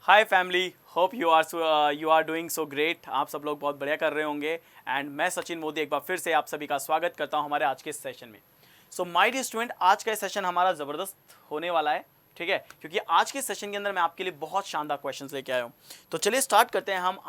Hi family, hope you are doing so great. आप सब लोग बहुत बढ़िया कर रहे होंगे। एंड मैं सचिन मोदी एक बार फिर से आप सभी का स्वागत करता हूं हमारे आज के सेशन में। सो माय डियर स्टूडेंट, आज का सेशन हमारा ज़बरदस्त होने वाला है, ठीक है, क्योंकि आज के सेशन के अंदर मैं आपके लिए बहुत शानदार क्वेश्चंस लेके आया हूँ। तो चलिए स्टार्ट करते हैं हम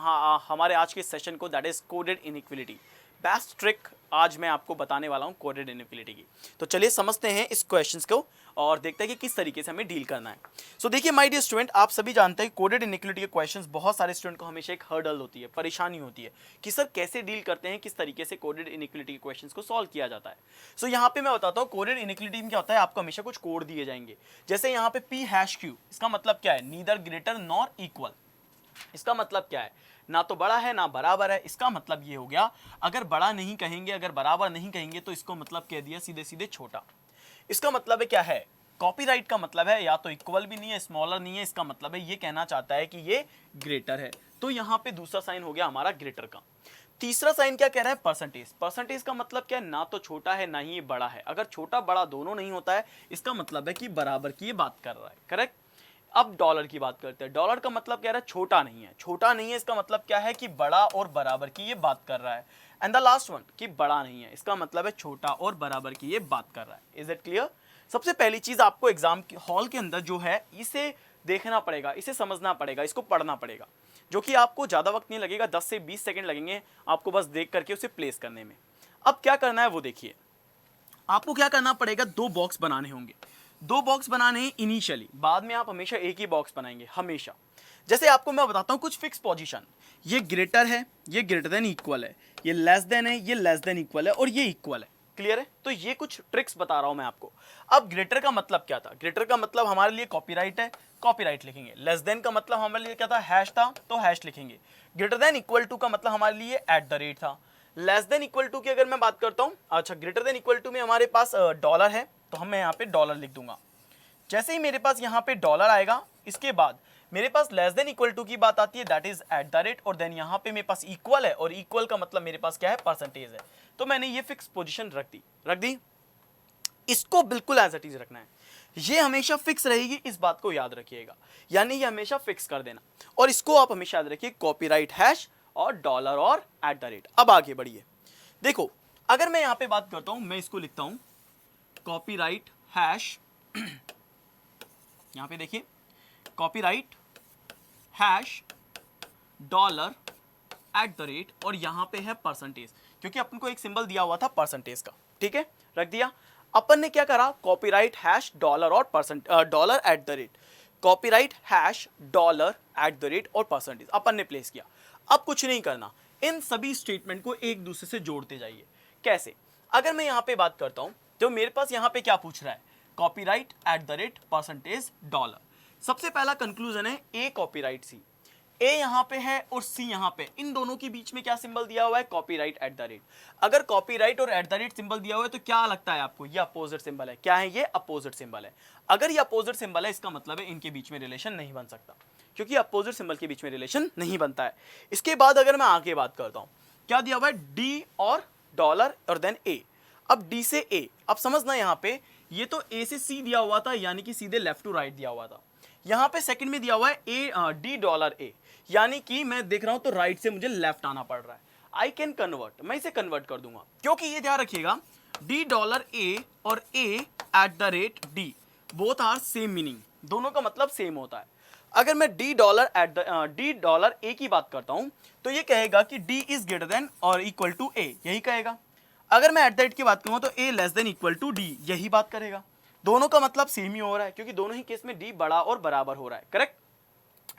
हमारे आज के सेशन को, that is coded inequality. Best trick आज मैं आपको बताने वाला हूँ कोडेड इनइक्विलिटी की। तो चलिए समझते हैं इस क्वेश्चंस को और देखते हैं कि किस तरीके से हमें डील करना है। सो देखिए माय डियर स्टूडेंट, आप सभी जानते हैं कोडेड इनइक्विलिटी के क्वेश्चंस बहुत सारे स्टूडेंट को हमेशा एक हर्डल होती है, परेशानी होती है कि सर कैसे डील करते हैं, किस तरीके से कोडेड इनइक्विलिटी के क्वेश्चंस को सॉल्व किया जाता है। सो यहाँ पे मैं बताता हूँ कोडेड इनइक्विलिटी में क्या होता है। आपको हमेशा कुछ कोड दिए जाएंगे, जैसे यहाँ पे P#Q, इसका मतलब क्या है, नीदर ग्रेटर नॉर इक्वल। इसका मतलब क्या है, ना तो बड़ा है ना बराबर है। इसका मतलब ये हो गया, अगर बड़ा नहीं कहेंगे, अगर बराबर नहीं कहेंगे, तो इसको मतलब कह दिया सीधे सीधे छोटा। इसका मतलब है क्या है, कॉपीराइट का मतलब है या तो इक्वल भी नहीं है, स्मॉलर नहीं है। इसका मतलब है ये कहना चाहता है कि ये ग्रेटर है। तो यहाँ पे दूसरा साइन हो गया हमारा ग्रेटर का। तीसरा साइन क्या कह रहा है, परसेंटेज। परसेंटेज का मतलब क्या है, ना तो छोटा है ना ही ये बड़ा है। अगर छोटा बड़ा दोनों नहीं होता है, इसका मतलब है कि बराबर की ये बात कर रहा है। करेक्ट। अब डॉलर की बात करते हैं। डॉलर का मतलब कह रहा है छोटा नहीं है। छोटा नहीं है इसका मतलब क्या है कि बड़ा और बराबर की ये बात कर रहा है। एंड द लास्ट वन कि बड़ा नहीं है, इसका मतलब है छोटा और बराबर की ये बात कर रहा है। Is it clear? सबसे पहली चीज आपको एग्जाम हॉल के अंदर जो है इसे देखना पड़ेगा, इसे समझना पड़ेगा, इसको पढ़ना पड़ेगा, जो कि आपको ज्यादा वक्त नहीं लगेगा, 10 से 20 सेकंड लगेंगे आपको बस देख करके उसे प्लेस करने में। अब क्या करना है वो देखिए। आपको क्या करना पड़ेगा, दो बॉक्स बनाने होंगे। दो बॉक्स बनाने हैं इनिशियली, बाद में आप हमेशा एक ही बॉक्स बनाएंगे हमेशा। जैसे आपको मैं बताता हूं कुछ फिक्स पोजीशन, ये ग्रेटर है, ये ग्रेटर देन इक्वल है, ये लेस देन है, ये लेस देन इक्वल है, और ये इक्वल है। क्लियर है? तो ये कुछ ट्रिक्स बता रहा हूं मैं आपको। अब ग्रेटर का मतलब क्या था, ग्रेटर का मतलब हमारे लिए कॉपीराइट है, कॉपीराइट लिखेंगे। लेस देन का मतलब हमारे लिए क्या था, हैश था, तो हैश लिखेंगे। ग्रेटर देन इक्वल टू का मतलब हमारे लिए @ था। लेस देन इक्वल टू की अगर मैं बात करता हूं, अच्छा ग्रेटर देन इक्वल टू में हमारे पास डॉलर है, तो मैं यहाँ पे डॉलर लिख दूंगा। जैसे ही मेरे पास यहाँ पे डॉलर आएगा, इसके बाद मेरे पास लेस देन इक्वल टू की बात आती है, दैट इज @ और देन यहाँ पे मेरे पास इक्वल है, और इक्वल का मतलब मेरे पास क्या है, परसेंटेज है। तो मैंने ये फिक्स पोजीशन रख दी। इसको बिल्कुल एज इट इज रखना है, ये हमेशा फिक्स रहेगी, इस बात को याद रखिएगा। यानी ये हमेशा फिक्स कर देना, और इसको आप हमेशा याद रखिए, कॉपीराइट हैश और डॉलर और @। अब आगे बढ़िए, देखो अगर मैं यहाँ पे बात करता हूं, मैं इसको लिखता हूं कॉपीराइट हैश यहाँ पे देखिए, कॉपीराइट हैश डॉलर @ और यहाँ पे है परसेंटेज, क्योंकि अपन को एक सिंबल दिया हुआ था परसेंटेज का। ठीक है, रख दिया। अपन ने क्या करा, कॉपीराइट हैश डॉलर और डॉलर @ कॉपीराइट हैश डॉलर @ और परसेंटेज अपन ने प्लेस किया। अब कुछ नहीं करना, इन सभी स्टेटमेंट को एक दूसरे से जोड़ते जाइए। कैसे? अगर मैं यहाँ पे बात करता हूँ, तो मेरे पास यहाँ पे क्या पूछ रहा है, कॉपीराइट @ परसेंटेज डॉलर। सबसे पहला कंक्लूजन है ए कॉपीराइट सी। ए यहाँ पे है और सी यहाँ पे, इन दोनों के बीच में क्या सिंबल दिया हुआ है, कॉपीराइट @ अगर कॉपीराइट और @ सिंबल दिया हुआ है, तो क्या लगता है आपको, ये अपोजिट सिंबल है। क्या है ये, अपोजिट सिंबल है। अगर ये अपोजिट सिंबल है, इसका मतलब है इनके बीच में रिलेशन नहीं बन सकता, क्योंकि अपोजिट सिंबल के बीच में रिलेशन नहीं बनता है। इसके बाद अगर मैं आगे बात करता हूं, क्या दिया हुआ है, डी और डॉलर और देन ए। अब डी से ए, अब समझना यहाँ पे, ये तो ए से सी दिया हुआ था, यानी कि सीधे लेफ्ट टू राइट दिया हुआ था। यहाँ पे सेकंड में दिया हुआ है डी डॉलर ए, यानी कि मैं देख रहा हूं तो राइट से मुझे लेफ्ट आना पड़ रहा है। आई कैन कन्वर्ट, मैं इसे कन्वर्ट कर दूंगा, क्योंकि ये ध्यान रखिएगा, डी डॉलर ए और ए @ बोथ आर सेम मीनिंग, दोनों का मतलब सेम होता है। अगर मैं डी डॉलर ए की बात करता हूं, तो ये कहेगा कि डी इज ग्रेटर देन और इक्वल टू ए, यही कहेगा। अगर मैं @ की बात करूं, तो A less than equal to D, यही बात करेगा। दोनों का मतलब सेम ही हो रहा है, क्योंकि दोनों ही केस में डी बड़ा और बराबर हो रहा है। करेक्ट?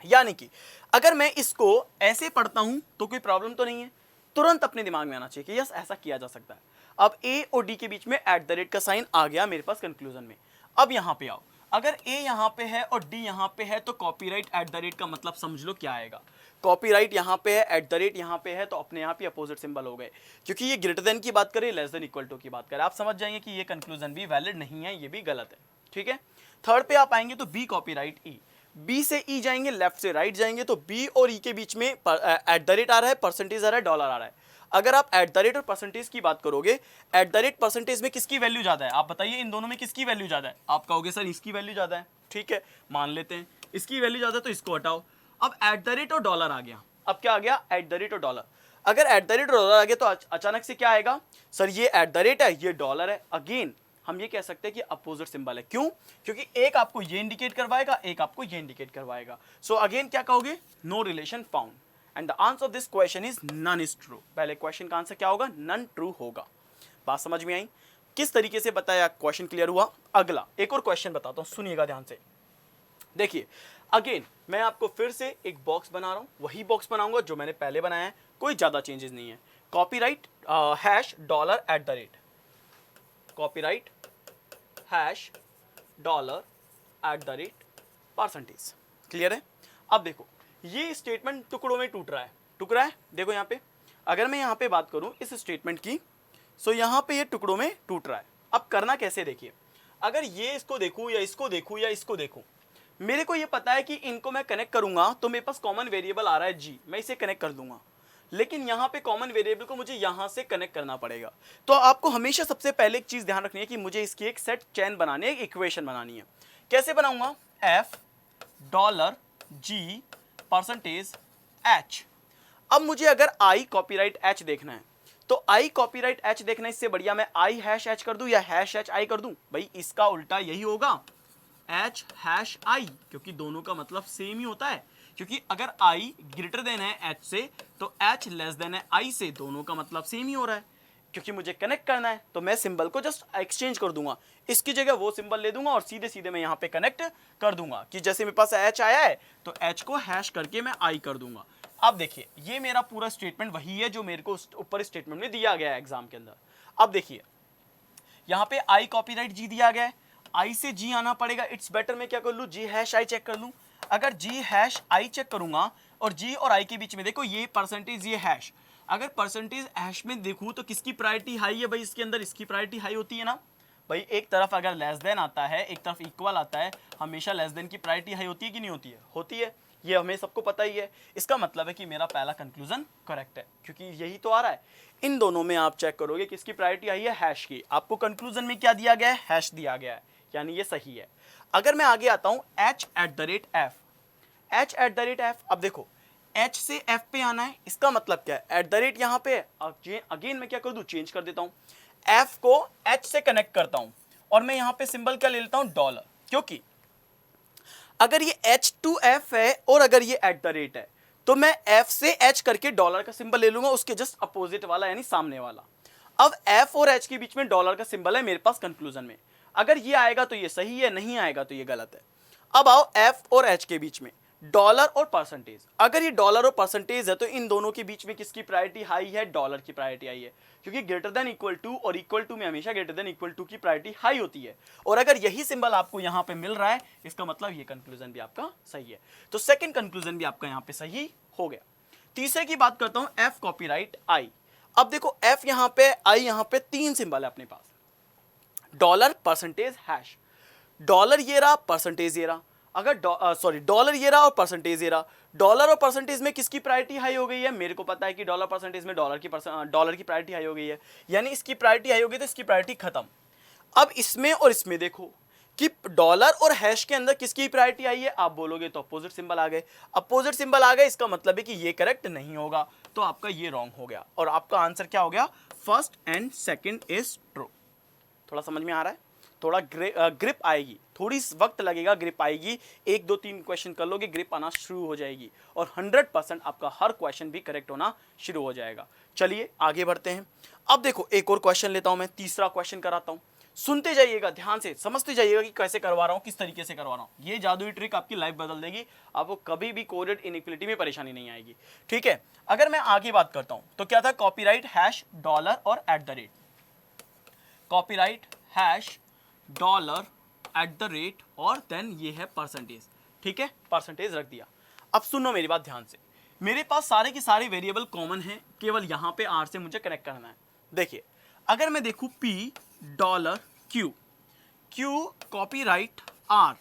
यानी कि अगर मैं इसको ऐसे पढ़ता हूं तो कोई प्रॉब्लम तो नहीं है, तुरंत अपने दिमाग में आना चाहिए कि यस ऐसा किया जा सकता है। अब ए और डी के बीच में @ का साइन आ गया मेरे पास कंक्लूजन में। अब यहां पे आओ, अगर ए यहां पे है और डी यहां पे है, तो कॉपीराइट @ का मतलब समझ लो क्या आएगा। कॉपीराइट यहां पे है, @ यहां पे है, तो अपने आप ही अपोजिट सिंबल हो गए, क्योंकि ये ग्रेटर देन की बात करे, लेस देन इक्वल टू की बात करे। आप समझ जाएंगे कि ये कंक्लूजन भी वैलिड नहीं है, ये भी गलत है। ठीक है, थर्ड पे आप आएंगे तो बी कॉपीराइट ई। बी से ई जाएंगे, लेफ्ट से राइट जाएंगे, तो बी और ई के बीच में @ आ रहा है, परसेंटेज आ रहा है, डॉलर आ रहा है। अगर आप @ और परसेंटेज की बात करोगे, @ परसेंटेज में किसकी वैल्यू ज्यादा है, आप बताइए इन दोनों में किसकी वैल्यू ज्यादा है। आप कहोगे सर इसकी वैल्यू ज्यादा है, ठीक है मान लेते हैं, इसकी वैल्यू ज्यादा है तो इसको हटाओ। अब एट द रेट और डॉलर आ गया, अब क्या आ गया, एट द रेट और डॉलर। अगर एट द रेट और डॉलर आ गया तो अचानक से क्या आएगा, सर ये एट द रेट है, ये डॉलर है। अगेन हम ये कह सकते हैं कि अपोजिट सिंबल है। क्यों? क्योंकि एक आपको ये इंडिकेट करवाएगा, एक आपको ये इंडिकेट करवाएगा। सो अगेन क्या कहोगे, no relation found, and the answer of this question is none is true. पहले क्वेश्चन का आंसर क्या होगा, नन ट्रू होगा। बात समझ में आई? किस तरीके से बताया, क्वेश्चन क्लियर हुआ? अगला एक और क्वेश्चन बताता हूं, सुनिएगा ध्यान से। देखिए अगेन मैं आपको फिर से एक बॉक्स बना रहा हूं, वही बॉक्स बनाऊंगा जो मैंने पहले बनाया है, कोई ज्यादा चेंजेस नहीं है। Copyright hash dollar at the rate, copyright hash dollar at the rate percentage. Clear है? अब देखो ये स्टेटमेंट टुकड़ों में टूट रहा है, टूट रहा है। देखो यहाँ पे अगर मैं यहाँ पे बात करूँ इस स्टेटमेंट की, सो यहाँ पे ये टुकड़ों में टूट रहा है। अब करना कैसे, देखिए अगर ये इसको देखूँ या इसको देखूँ या इसको देखूँ, मेरे को ये पता है कि इनको मैं कनेक्ट करूंगा तो मेरे पास कॉमन वेरिएबल आ रहा है जी, मैं इसे कनेक्ट कर दूंगा। लेकिन यहाँ पे कॉमन वेरिएबल को मुझे यहाँ से कनेक्ट करना पड़ेगा। तो आपको हमेशा सबसे पहले एक चीज ध्यान रखनी है कि मुझे इसकी एक सेट चेन बनानी है, एक इक्वेशन बनानी है। कैसे बनाऊंगा, एफ डॉलर जी परसेंटेज एच। अब मुझे अगर आई कॉपीराइट एच देखना है तो आई कॉपीराइट एच देखना है, इससे बढ़िया मैं आई हैश एच कर दूं या हैश एच आई कर दूं? भाई इसका उल्टा यही होगा, एच हैश आई, क्योंकि दोनों का मतलब सेम ही होता है। क्योंकि अगर आई ग्रेटर देन है एच से तो एच लेस देन है आई से, दोनों का मतलब सेम ही हो रहा है। क्योंकि मुझे कनेक्ट करना है तो मैं सिंबल को जस्ट एक्सचेंज कर दूंगा, इसकी जगह वो सिंबल ले दूंगा और सीधे सीधे मैं यहाँ पे कनेक्ट कर दूंगा कि जैसे मेरे पास एच आया है तो एच को हैश करके मैं आई कर दूंगा। अब देखिए ये मेरा पूरा स्टेटमेंट वही है जो मेरे को ऊपर स्टेटमेंट में दिया गया है एग्जाम के अंदर। अब देखिए यहाँ पे आई कॉपीराइट जी दिया गया है, आई से जी आना पड़ेगा। इट्स बेटर मैं क्या कर लूँ, जी हैश आई चेक कर लूँ। अगर जी हैश आई चेक करूंगा और जी और आई के बीच में देखो ये परसेंटेज ये हैश, अगर परसेंटेज हैश में देखूँ तो किसकी प्रायोरिटी हाई है भाई, इसके अंदर इसकी प्रायोरिटी हाई होती है ना भाई। एक तरफ अगर लेस देन आता है एक तरफ इक्वल आता है, हमेशा लेस देन की प्रायोरिटी हाई होती है कि नहीं होती है? होती है, ये हमें सबको पता ही है। इसका मतलब है कि मेरा पहला कंक्लूजन करेक्ट है क्योंकि यही तो आ रहा है। इन दोनों में आप चेक करोगे किसकी प्रायोरिटी आई है, हैश की। आपको कंक्लूजन में क्या दिया गया है, हैश दिया गया है, यानी ये सही है। अगर मैं आगे आता हूं H eight the rate F, H eight the rate F. अब देखो एच से एफ पे आना है, इसका मतलब क्या है, एट द रेट यहां पे अगेन मैं क्या कर दूं, चेंज कर देता हूं, एफ को एच से कनेक्ट करता हूं और मैं यहां पे सिंबल क्या ले लेता हूं, डॉलर। क्योंकि अगर ये एच टू एफ है और अगर ये एट द रेट है तो मैं एफ से एच करके डॉलर का सिंबल ले लूंगा, उसके जस्ट अपोजिट वाला यानी सामने वाला। अब एफ और एच के बीच में डॉलर का सिंबल है मेरे पास कंक्लूजन में, अगर ये आएगा तो ये सही है, नहीं आएगा तो ये गलत है। अब आओ एफ और एच के बीच में डॉलर और परसेंटेज, अगर ये डॉलर और परसेंटेज है तो इन दोनों के बीच में किसकी प्रायोरिटी हाई है, डॉलर की प्रायोरिटी हाई है। क्योंकि ग्रेटर देन इक्वल टू और इक्वल टू में हमेशा ग्रेटर देन इक्वल टू की प्रायोरिटी हाई होती है। और अगर यही सिंबल आपको यहां पे मिल रहा है इसका मतलब ये कंक्लूजन भी आपका सही है। तो सेकंड कंक्लूजन भी आपका यहां पे सही हो गया। तीसरे की बात करता हूं, एफ कॉपीराइट आई। अब देखो एफ यहां पे, आई यहां पे, तीन सिंबल है अपने पास, डॉलर परसेंटेज हैश। डॉलर ये रहा, परसेंटेज ये रहा। अगर सॉरी डॉलर ये रहा और परसेंटेज ये रहा, डॉलर और परसेंटेज में किसकी प्रायोरिटी हाई हो गई है, मेरे को पता है कि डॉलर परसेंटेज में डॉलर की प्रायोरिटी हाई हो गई है, यानी इसकी प्रायोरिटी हाई हो गई तो इसकी प्रायोरिटी खत्म। अब इसमें और इसमें देखो कि डॉलर और हैश के अंदर किसकी प्रायोरिटी आई है, आप बोलोगे तो अपोजिट सिंबल आ गए। अपोजिट सिंबल आ गए इसका मतलब है कि ये करेक्ट नहीं होगा, तो आपका ये रॉन्ग हो गया और आपका आंसर क्या हो गया, first and second is true. थोड़ा समझ में आ रहा है? थोड़ा ग्रिप आएगी, थोड़ी वक्त लगेगा, ग्रिप आएगी, 1 2 3 क्वेश्चन कर लोगे ग्रिप आना शुरू हो जाएगी और 100% आपका हर क्वेश्चन भी करेक्ट होना शुरू हो जाएगा। चलिए आगे बढ़ते हैं। अब देखो एक और क्वेश्चन लेता हूं मैं, तीसरा क्वेश्चन कराता हूं, सुनते जाइएगा, ध्यान से समझते जाइएगा कि कैसे करवा रहा हूं, किस तरीके से करवा रहा हूं। ये जादुई ट्रिक आपकी लाइफ बदल देगी, आपको कभी भी कोरिलेट इनइक्वालिटी में परेशानी नहीं आएगी। ठीक है, अगर मैं आगे बात करता हूं तो क्या था, कॉपीराइट हैश डॉलर और eight the rate, copyright hash dollar at the rate और देन ये है परसेंटेज। ठीक है, परसेंटेज रख दिया। अब सुनो मेरी बात ध्यान से, मेरे पास सारे के सारे वेरिएबल कॉमन हैं, केवल यहां पे आर से मुझे कनेक्ट करना है। देखिए अगर मैं देखूं P dollar Q, Q copyright R,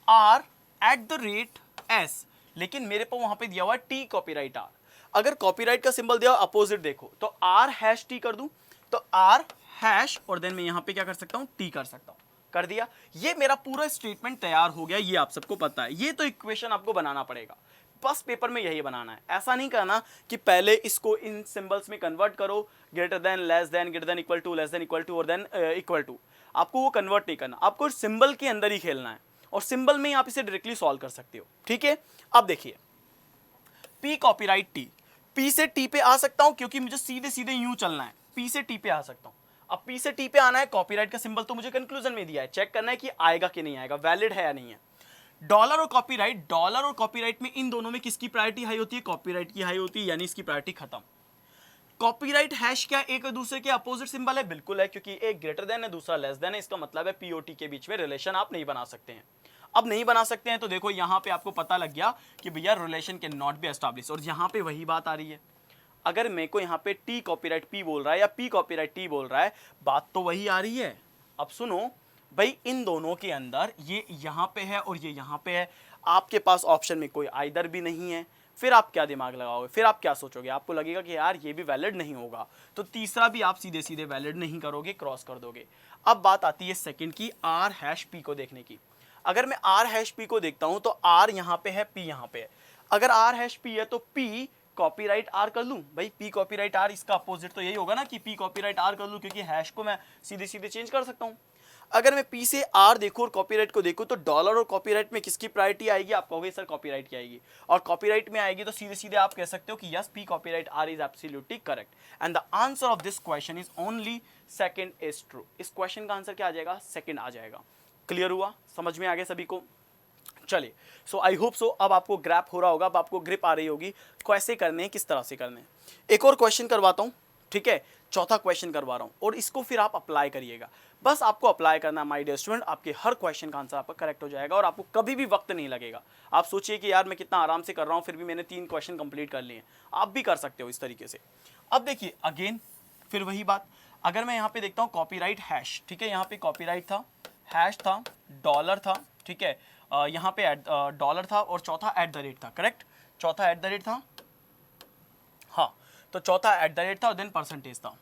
R at the rate S, लेकिन मेरे पास वहां पे दिया हुआ टी कॉपीराइट आर। अगर कॉपीराइट का सिंबल दिया अपोजिट देखो तो आर हैश टी कर दूं तो आर हैश और देन मैं यहां पे क्या कर सकता हूं, टी कर सकता हूं। कर दिया, ये मेरा पूरा स्टेटमेंट तैयार हो गया, ये आप सबको पता है। ये तो इक्वेशन आपको बनाना पड़ेगा, बस पेपर में यही बनाना है, ऐसा नहीं करना कि पहले इसको इन सिंबल्स में कन्वर्ट करो, greater than, less than, greater than equal to, less than equal to और देन इक्वल टू। आपको वो कन्वर्ट नहीं करना, आपको सिंबल के अंदर ही खेलना है और सिंबल में ही आप इसे डायरेक्टली सॉल्व कर सकते हो। ठीक है, अब देखिए पी कॉपीराइट टी, पी से टी पे आ सकता हूं क्योंकि मुझे सीधे सीधे यूं चलना है, पी से टी पे आ सकता हूं। अब पी से टी पे आना है, कॉपीराइट का सिंबल तो मुझे कंक्लूजन में दिया है, चेक करना है कि आएगा कि नहीं आएगा, वैलिड है या नहीं है। डॉलर और कॉपीराइट, डॉलर और कॉपीराइट में इन दोनों में किसकी प्रायोरिटी हाई होती है? कॉपीराइट की हाई होती है, यानी इसकी प्रायोरिटी खत्म। कॉपीराइट हैश क्या एक दूसरे के अपोजिट सिंबल है? बिल्कुल है, क्योंकि एक ग्रेटर देन है दूसरा लेस देन है, इसका मतलब है पीओटी के बीच में रिलेशन आप नहीं बना सकते हैं। अब नहीं बना सकते हैं तो देखो यहां पे आपको पता लग गया कि भैया relation can not be establish, और यहां पे वही बात आ रही है। अगर मेरे को यहाँ पे टी कॉपीराइट पी बोल रहा है या पी कॉपीराइट टी बोल रहा है, बात तो वही आ रही है। अब सुनो भाई, इन दोनों के अंदर ये यहाँ पे है और ये यहाँ पे है, आपके पास ऑप्शन में कोई आइदर भी नहीं है, फिर आप क्या दिमाग लगाओगे, फिर आप क्या सोचोगे? आपको लगेगा कि यार ये भी वैलिड नहीं होगा, तो तीसरा भी आप सीधे सीधे वैलिड नहीं करोगे, क्रॉस कर दोगे। अब बात आती है सेकंड की, आर हैश पी को देखने की। अगर मैं आर हैश पी को देखता हूं तो आर यहाँ पे है, पी यहाँ पे है। अगर आर हैश पी है तो पी कॉपीराइट आर कर लूं भाई, पी कॉपीराइट आर, इसका अपोजिट तो यही होगा ना कि पी कॉपीराइट आर कर लूं, क्योंकि हैश को मैं सीधे सीधे चेंज कर सकता हूं। अगर मैं पी से आर देखूं और कॉपीराइट को देखूं तो डॉलर और कॉपीराइट में किसकी प्रायोरिटी आएगी? आप कहोगे सर कॉपीराइट की आएगी, और कॉपीराइट में आएगी तो सीधे सीधे आप कह सकते हो कि yes, P copyright R is absolutely correct, and the answer of this question is only second is true. इस क्वेश्चन का आंसर क्या आ जाएगा? सेकंड आ जाएगा। क्लियर हुआ? समझ में आ गया सभी को? चलिए, सो आई होप सो अब आपको ग्रैप हो रहा होगा, अब आपको ग्रिप आ रही होगी कैसे करने हैं, किस तरह से करने हैं। एक और क्वेश्चन करवाता हूं, ठीक है, चौथा क्वेश्चन करवा रहा हूं, और इसको फिर आप अप्लाई करिएगा। बस आपको अप्लाई करना है माय डियर स्टूडेंट, आपके हर क्वेश्चन का आंसर आपका करेक्ट हो जाएगा और आपको कभी भी वक्त नहीं लगेगा। आप सोचिए कि यार मैं कितना आराम से कर रहा हूं, फिर भी मैंने 3 क्वेश्चन कंप्लीट कर लिए। आप भी कर सकते हो इस तरीके से। अब देखिए अगेन फिर वही बात, अगर मैं यहाँ पे देखता हूँ कॉपीराइट हैश, ठीक है, यहाँ पे कॉपीराइट था, हैश था, डॉलर था, ठीक है, यहाँ पे डॉलर था और चौथा एट द रेट था, करेक्ट, चौथा एट द रेट था, हाँ, तो चौथा एट द रेट था और देन परसेंटेज था,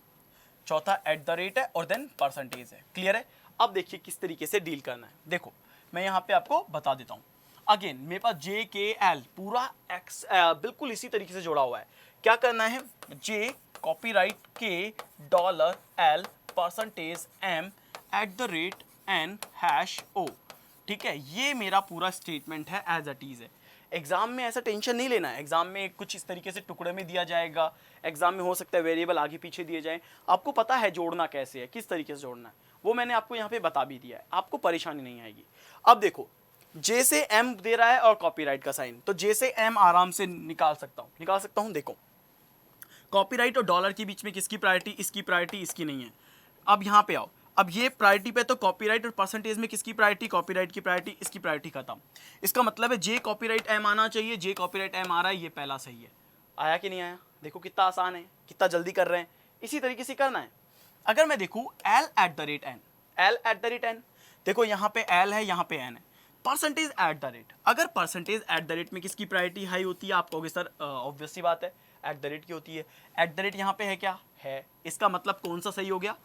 चौथा एट द रेट है और देन परसेंटेज है। क्लियर है? अब देखिए किस तरीके से डील करना है। देखो मैं यहाँ पे आपको बता देता हूँ। अगेन मेरे पास जे के एल पूरा एक्स बिल्कुल इसी तरीके से जोड़ा हुआ है। क्या करना है? जे कॉपीराइट के dollar L percentage M at the rate N hash O, ठीक है, ये मेरा पूरा स्टेटमेंट है, एज इट इज है। एग्जाम में ऐसा टेंशन नहीं लेना है, एग्जाम में कुछ इस तरीके से टुकड़े में दिया जाएगा, एग्जाम में हो सकता है वेरिएबल आगे पीछे दिए जाए, आपको पता है जोड़ना कैसे है, किस तरीके से जोड़ना है, वो मैंने आपको यहाँ पे बता भी दिया है, आपको परेशानी नहीं आएगी। अब देखो जे से एम दे रहा है और कॉपीराइट का साइन, तो जे से एम आराम से निकाल सकता हूँ। देखो कॉपीराइट और डॉलर के बीच में किसकी प्रायोरिटी? इसकी प्रायोरिटी, इसकी नहीं है। अब यहाँ पे आओ, अब ये प्रायोरिटी पे तो कॉपीराइट और परसेंटेज में किसकी प्रायोरिटी? कॉपीराइट की प्रायोरिटी, इसकी प्रायोरिटी खत्म। इसका मतलब है जे कॉपीराइट एम आना चाहिए, जे कॉपीराइट एम आ रहा है, ये पहला सही है। आया कि नहीं आया? देखो कितना आसान है, कितना जल्दी कर रहे हैं, इसी तरीके से करना है। अगर मैं देखूँ L at the rate N, L at the rate N, देखो यहाँ पे एल है, यहाँ पे एन है, परसेंटेज एट द रेट, अगर परसेंटेज एट द रेट में किसकी प्रायोरिटी हाई होती है? आप कहोगे सर ऑब्वियस सी बात है एट द रेट की होती है। एट द रेट यहाँ पे है क्या? है, इसका मतलब कौन सा सही हो गया?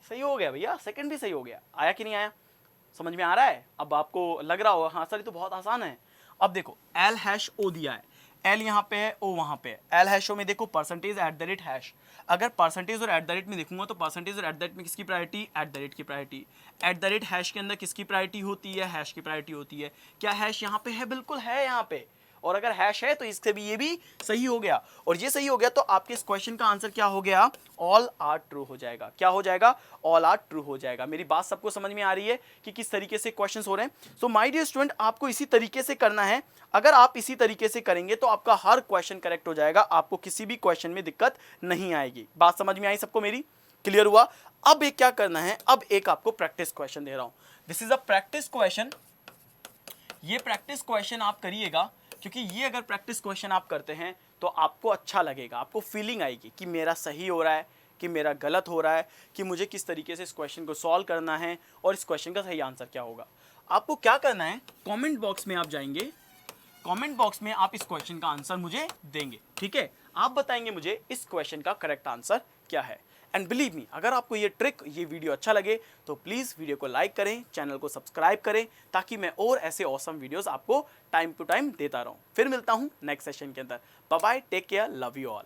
सही हो गया भैया, सेकंड भी सही हो गया। आया कि नहीं आया? समझ में आ रहा है? अब आपको लग रहा होगा हाँ सर ये तो बहुत आसान है। अब देखो एल हैश ओ दिया है, एल यहाँ पे है, ओ वहाँ पे है। एल हैश ओ में देखो percentage at the rate hash, अगर परसेंटेज और एट द रेट में देखूंगा तो परसेंटेज और एट द रेट में किसकी प्रायोरिटी? एट द रेट की priority. Eight the rate hash के अंदर किसकी प्रायोरिटी होती है? हैश की प्रायोरिटी होती है। क्या हैश यहाँ पे है? बिल्कुल है यहाँ पे, और अगर हैश है तो इससे भी ये भी सही हो गया, और ये सही हो गया तो आपके इस क्वेश्चन का आंसर क्या हो गया? ऑल आर ट्रू हो जाएगा। क्या हो जाएगा? ऑल आर ट्रू हो जाएगा। मेरी बात सबको समझ में आ रही है कि किस तरीके से क्वेश्चंस हो रहे हैं? सो माय डियर स्टूडेंट, आपको इसी तरीके से करना है। अगर आप इसी तरीके से करेंगे तो आपका हर क्वेश्चन करेक्ट हो जाएगा, आपको किसी भी क्वेश्चन में दिक्कत नहीं आएगी। बात समझ में आई सबको मेरी? क्लियर हुआ? अब एक क्या करना है, अब एक आपको प्रैक्टिस क्वेश्चन दे रहा हूं। This is a practice question. ये प्रैक्टिस क्वेश्चन आप करिएगा, क्योंकि ये अगर प्रैक्टिस क्वेश्चन आप करते हैं तो आपको अच्छा लगेगा, आपको फीलिंग आएगी कि मेरा सही हो रहा है कि मेरा गलत हो रहा है, कि मुझे किस तरीके से इस क्वेश्चन को सॉल्व करना है और इस क्वेश्चन का सही आंसर क्या होगा। आपको क्या करना है, कमेंट बॉक्स में आप जाएंगे, कमेंट बॉक्स में आप इस क्वेश्चन का आंसर मुझे देंगे, ठीक है, आप बताएंगे मुझे इस क्वेश्चन का करेक्ट आंसर क्या है। एंड बिलीव मी, अगर आपको ये ट्रिक, ये वीडियो अच्छा लगे तो प्लीज़ वीडियो को लाइक करें, चैनल को सब्सक्राइब करें, ताकि मैं और ऐसे ऑसम वीडियोस आपको टाइम टू टाइम देता रहूं। फिर मिलता हूं नेक्स्ट सेशन के अंदर। Bye bye, take care, love you all.